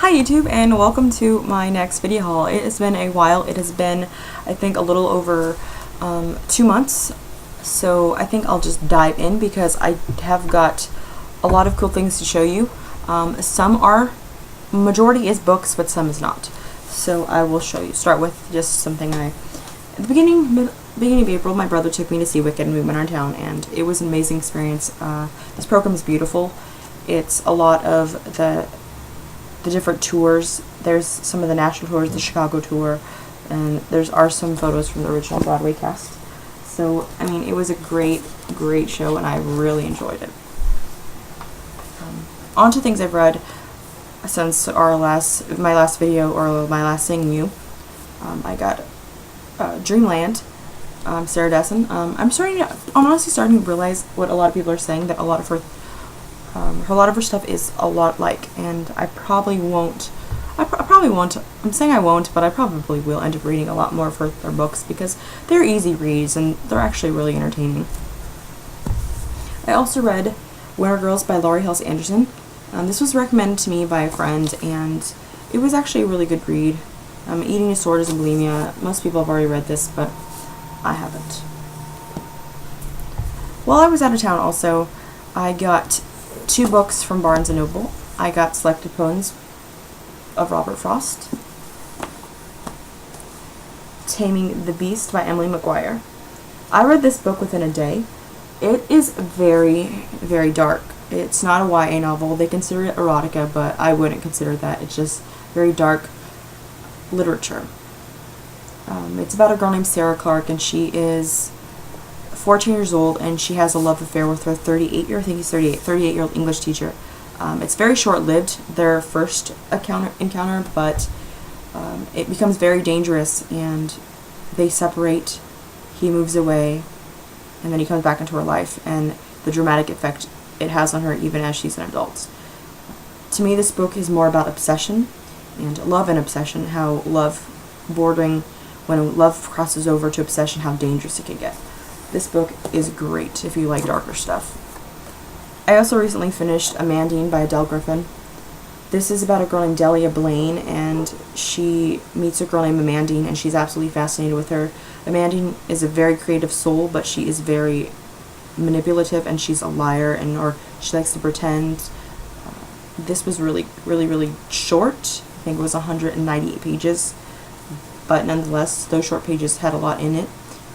Hi YouTube, and welcome to my next video haul. It has been a while. It has been, I think, a little over 2 months, so I think I'll just dive in because I have got a lot of cool things to show you. Majority is books, but some is not. So I will show you. Start with just something at the beginning of April, my brother took me to see Wicked, and we went around town, and it was an amazing experience. This program is beautiful. It's a lot of the different tours. There's some of the national tours, the Chicago tour, and are some photos from the original Broadway cast. So, I mean, it was a great show, and I really enjoyed it. On to things I've read since my last video, or my last Seeing You. I got Dreamland, Sarah Dessen. I'm honestly starting to realize what a lot of people are saying, that a lot of her stuff is a lot like, and I probably won't, I'm saying I won't, but I probably will end up reading a lot more of her books because they're easy reads and they're actually really entertaining. I also read Winter Girls by Laurie Halse Anderson. This was recommended to me by a friend, and it was actually a really good read. Eating Disorders and Bulimia. Most people have already read this, but I haven't. While I was out of town also, I got 2 books from Barnes & Noble. I got Selected Poems of Robert Frost, Taming the Beast by Emily McGuire. I read this book within a day. It is very dark. It's not a YA novel. They consider it erotica, but I wouldn't consider that. It's just very dark literature. It's about a girl named Sarah Clark, and she is 14 years old, and she has a love affair with her 38-year-old English teacher. It's very short-lived, their first encounter, but it becomes very dangerous, and they separate. He moves away, and then he comes back into her life, and the dramatic effect it has on her even as she's an adult. To me, this book is more about obsession and love and obsession, how when love crosses over to obsession, how dangerous it can get. This book is great if you like darker stuff. I also recently finished Amandine by Adele Griffin. This is about a girl named Delia Blaine, and she meets a girl named Amandine, and she's absolutely fascinated with her. Amandine is a very creative soul, but she is very manipulative, and she's a liar, or she likes to pretend. This was really short. I think it was 198 pages, but nonetheless, those short pages had a lot in it,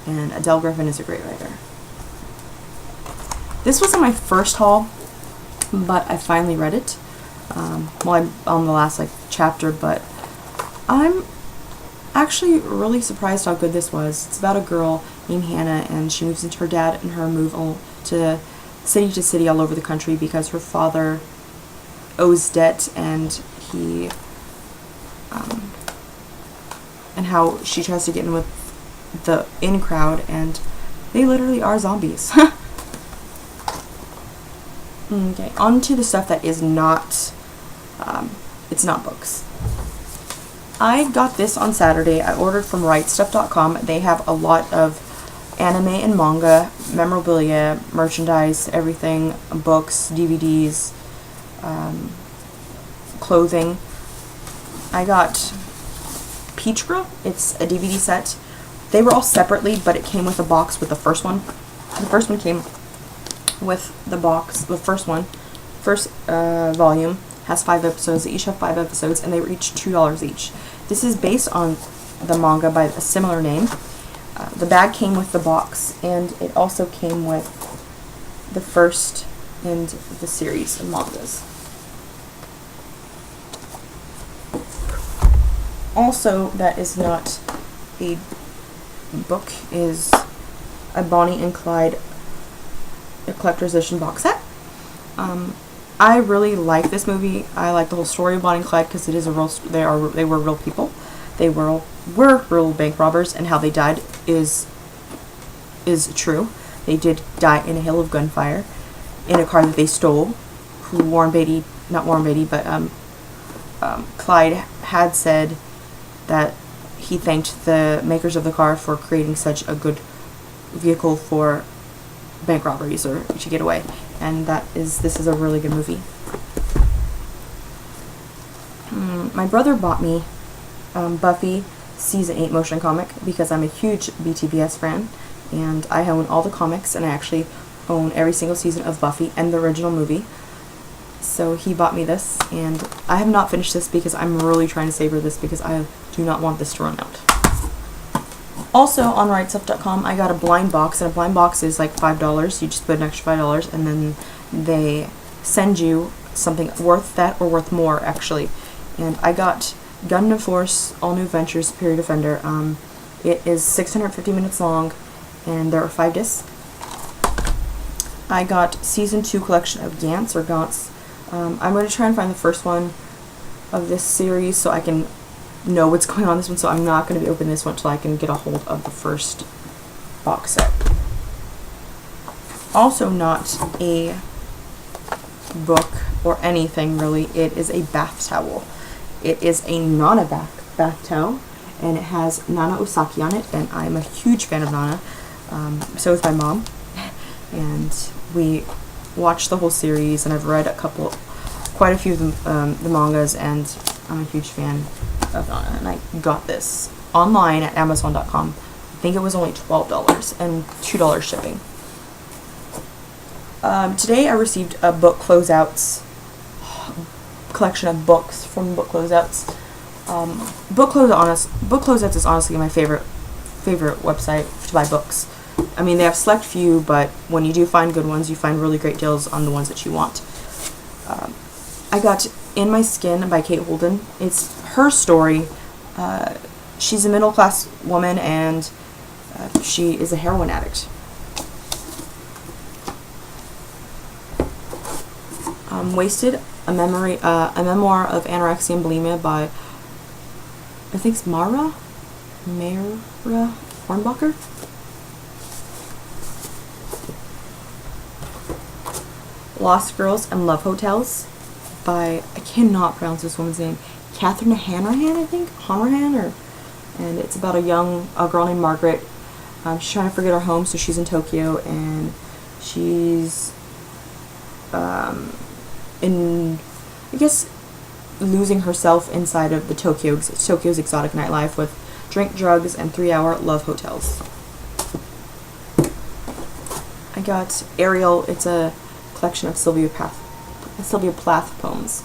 and Adele Griffin is a great writer. This wasn't my first haul, but I finally read it. I'm on the last chapter, but I'm actually really surprised how good this was. It's about a girl named Hannah, and she moves into her dad and her move to city all over the country because her father owes debt, and he and how she tries to get in with the in crowd, and they literally are zombies. Okay, on to the stuff that is not, it's not books. I got this on Saturday. I ordered from WriteStuff.com. They have a lot of anime and manga, memorabilia, merchandise, everything, books, DVDs, clothing. I got Peach Girl. It's a DVD set. They were all separately, but it came with a box with the first one. The first one came with the box. The first volume has 5 episodes. They each have 5 episodes, and they were each $2 each. This is based on the manga by a similar name. The bag came with the box, and it also came with the first in the series of mangas. Also, that is not a book, is a Bonnie and Clyde, a collector's edition box set. I really like this movie. I like the whole story of Bonnie and Clyde because it is they were real people. They were real bank robbers, and how they died is true. They did die in a hail of gunfire in a car that they stole. Clyde had said that he thanked the makers of the car for creating such a good vehicle for bank robberies or to get away, and this is a really good movie. My brother bought me Buffy Season 8 motion comic because I'm a huge BTBS fan, and I own all the comics, and I actually own every single season of Buffy and the original movie. So he bought me this, and I have not finished this because I'm really trying to savor this because I do not want this to run out. Also, on rightstuff.com, I got a blind box, and a blind box is like $5. You just put an extra $5, and then they send you something worth that or worth more, actually. And I got Gundam Force All New Adventures Superior Defender. It is 650 minutes long, and there are 5 discs. I got Season 2 collection of Gantz or Gauntz. I'm going to try and find the first one of this series so I can know what's going on in this one, so I'm not going to be opening this one until I can get a hold of the first box set. Also not a book or anything really, it is a bath towel. It is a Nana bath towel, and it has Nana Osaki on it, and I'm a huge fan of Nana. So is my mom, and we watched the whole series, and I've read quite a few of the mangas, and I'm a huge fan of Nana, and I got this online at Amazon.com. I think it was only $12 and $2 shipping. Today I received a book closeouts collection of books from Book Closeouts. Book Closeouts is honestly my favorite website to buy books. I mean, they have select few, but when you do find good ones, you find really great deals on the ones that you want. I got In My Skin by Kate Holden. It's her story. She's a middle-class woman, and she is a heroin addict. Wasted, a memoir of anorexia and bulimia by, I think it's Mara Hornbacher. Lost Girls and Love Hotels by, I cannot pronounce this woman's name, Catherine Hanrahan, I think? Hanrahan, and it's about a girl named Margaret. She's trying to forget her home, so she's in Tokyo, and she's losing herself inside of the Tokyo's exotic nightlife with drink, drugs, and 3-hour love hotels. I got Ariel. It's a collection of Sylvia Plath poems.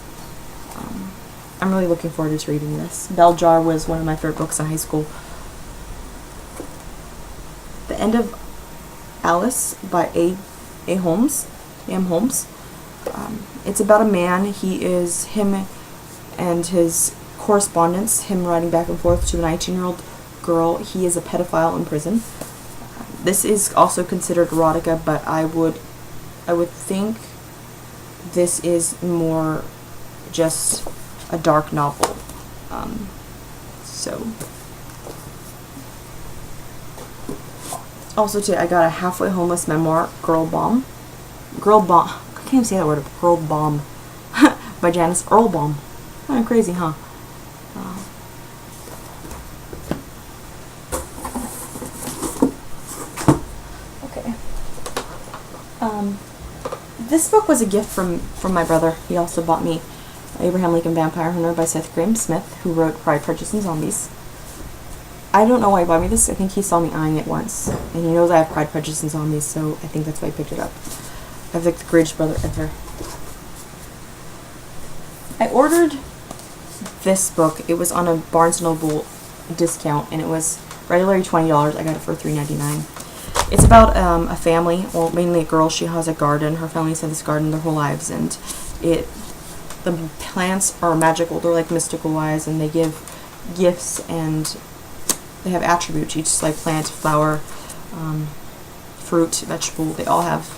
I'm really looking forward to reading this. Bell Jar was one of my favorite books in high school. The End of Alice by A.M. Holmes. It's about a man. Him and his correspondence, him writing back and forth to a 19-year-old girl. He is a pedophile in prison. This is also considered erotica, but I would think this is more just a dark novel. Also today I got a halfway homeless memoir, Girl Bomb. I can't even say that word, Girl Bomb, by Janice Earlbaum. Kind of crazy, huh? Okay. This book was a gift from my brother. He also bought me Abraham Lincoln Vampire Hunter by Seth Graham Smith, who wrote Pride, Prejudice, and Zombies. I don't know why he bought me this. I think he saw me eyeing it once, and he knows I have Pride, Prejudice, and Zombies, so I think that's why he picked it up. I have like the greatest brother ever. I ordered this book. It was on a Barnes & Noble discount, and it was regularly $20. I got it for $3.99. It's about a family, well, mainly a girl. She has a garden. Her family's had this garden their whole lives, and the plants are magical. They're like mystical wise, and they give gifts, and they have attributes. Each like plant, flower, fruit, vegetable. They all have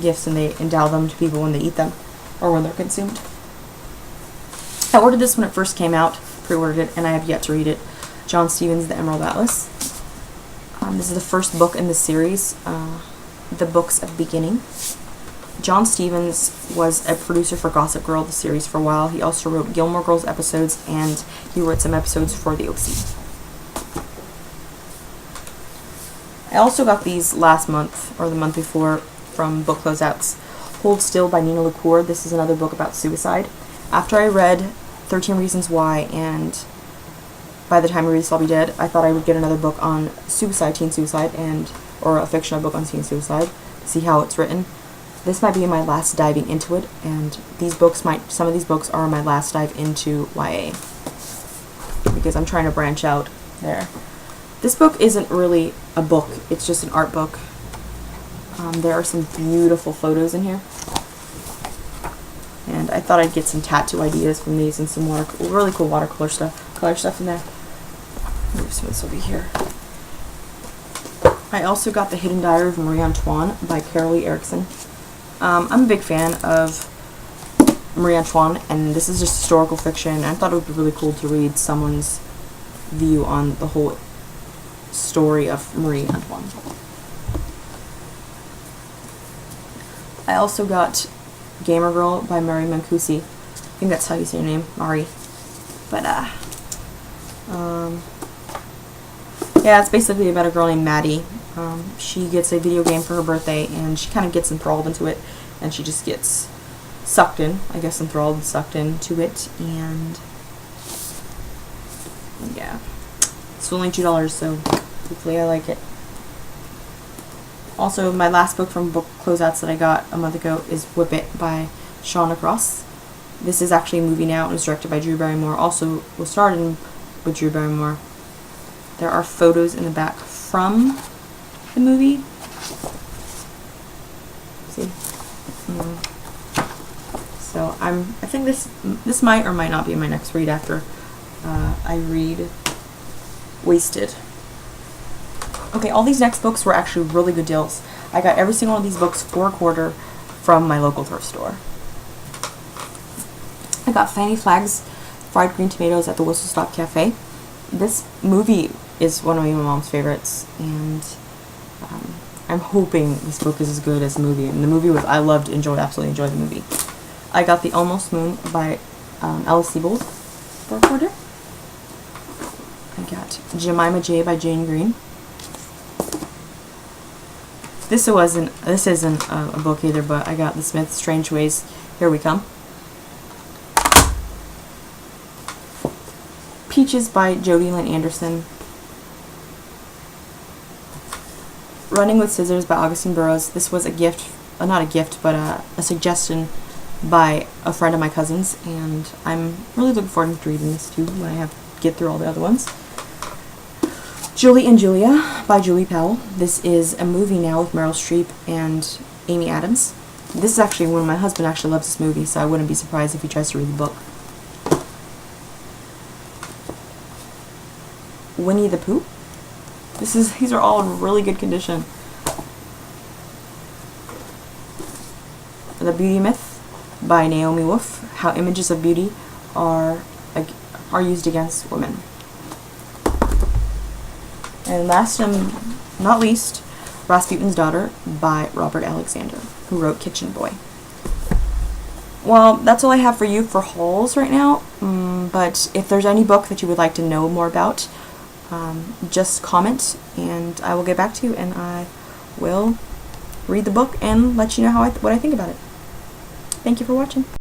gifts, and they endow them to people when they eat them or when they're consumed. I ordered this when it first came out, pre-ordered it, and I have yet to read it. John Stevens' The Emerald Atlas. This is the first book in the series, The Books of Beginning. John Stevens was a producer for Gossip Girl, the series, for a while. He also wrote Gilmore Girls episodes, and he wrote some episodes for the OC. I also got these last month, or the month before, from Book Closeouts. Hold Still by Nina LaCour. This is another book about suicide. After I read 13 Reasons Why, and by the time I read this, I'll be dead. I thought I would get another book on suicide, teen suicide, or a fictional book on teen suicide, see how it's written. This might be my last diving into it, and some of these books are my last dive into YA, because I'm trying to branch out there. This book isn't really a book, it's just an art book. There are some beautiful photos in here, and I thought I'd get some tattoo ideas from these and some really cool watercolor stuff in there. Move some of this over here. I also got The Hidden Diary of Marie Antoine by Carol E. Erickson. I'm a big fan of Marie Antoine, and this is just historical fiction. I thought it would be really cool to read someone's view on the whole story of Marie Antoine. I also got Gamer Girl by Mari Mancusi. I think that's how you say her name, Mari. But, yeah, it's basically about a girl named Maddie. She gets a video game for her birthday, and she kind of gets enthralled into it, and she just gets sucked in, enthralled and sucked into it, and yeah. It's only $2, so hopefully I like it. Also, my last book from book closeouts that I got a month ago is Whip It by Shauna Cross. This is actually a movie now, and was directed by Drew Barrymore. Also was starred in with Drew Barrymore. There are photos in the back from the movie. See? So I think this might or might not be my next read after I read Wasted. Okay, all these next books were actually really good deals. I got every single one of these books for a quarter from my local thrift store. I got Fanny Flagg's Fried Green Tomatoes at the Whistle Stop Cafe. This movie is one of my mom's favorites, and I'm hoping this book is as good as the movie. And the movie was, absolutely enjoyed the movie. I got The Almost Moon by Ella Sebold for a quarter. I got Jemima J by Jane Green. This isn't a book either, but I got The Smiths' Strange Ways, Here We Come. Peaches by Jodi Lynn Anderson. Running with Scissors by Augustine Burroughs. This was a gift, not a gift, but a suggestion by a friend of my cousin's, and I'm really looking forward to reading this too when I get through all the other ones. Julie and Julia by Julie Powell. This is a movie now with Meryl Streep and Amy Adams. This is actually when my husband actually loves this movie, so I wouldn't be surprised if he tries to read the book. Winnie the Pooh. These are all in really good condition. The Beauty Myth by Naomi Wolf. How images of beauty are used against women. And last and not least, Rasputin's Daughter by Robert Alexander, who wrote Kitchen Boy. Well, that's all I have for you for hauls right now, but if there's any book that you would like to know more about, just comment and I will get back to you, and I will read the book and let you know what I think about it. Thank you for watching.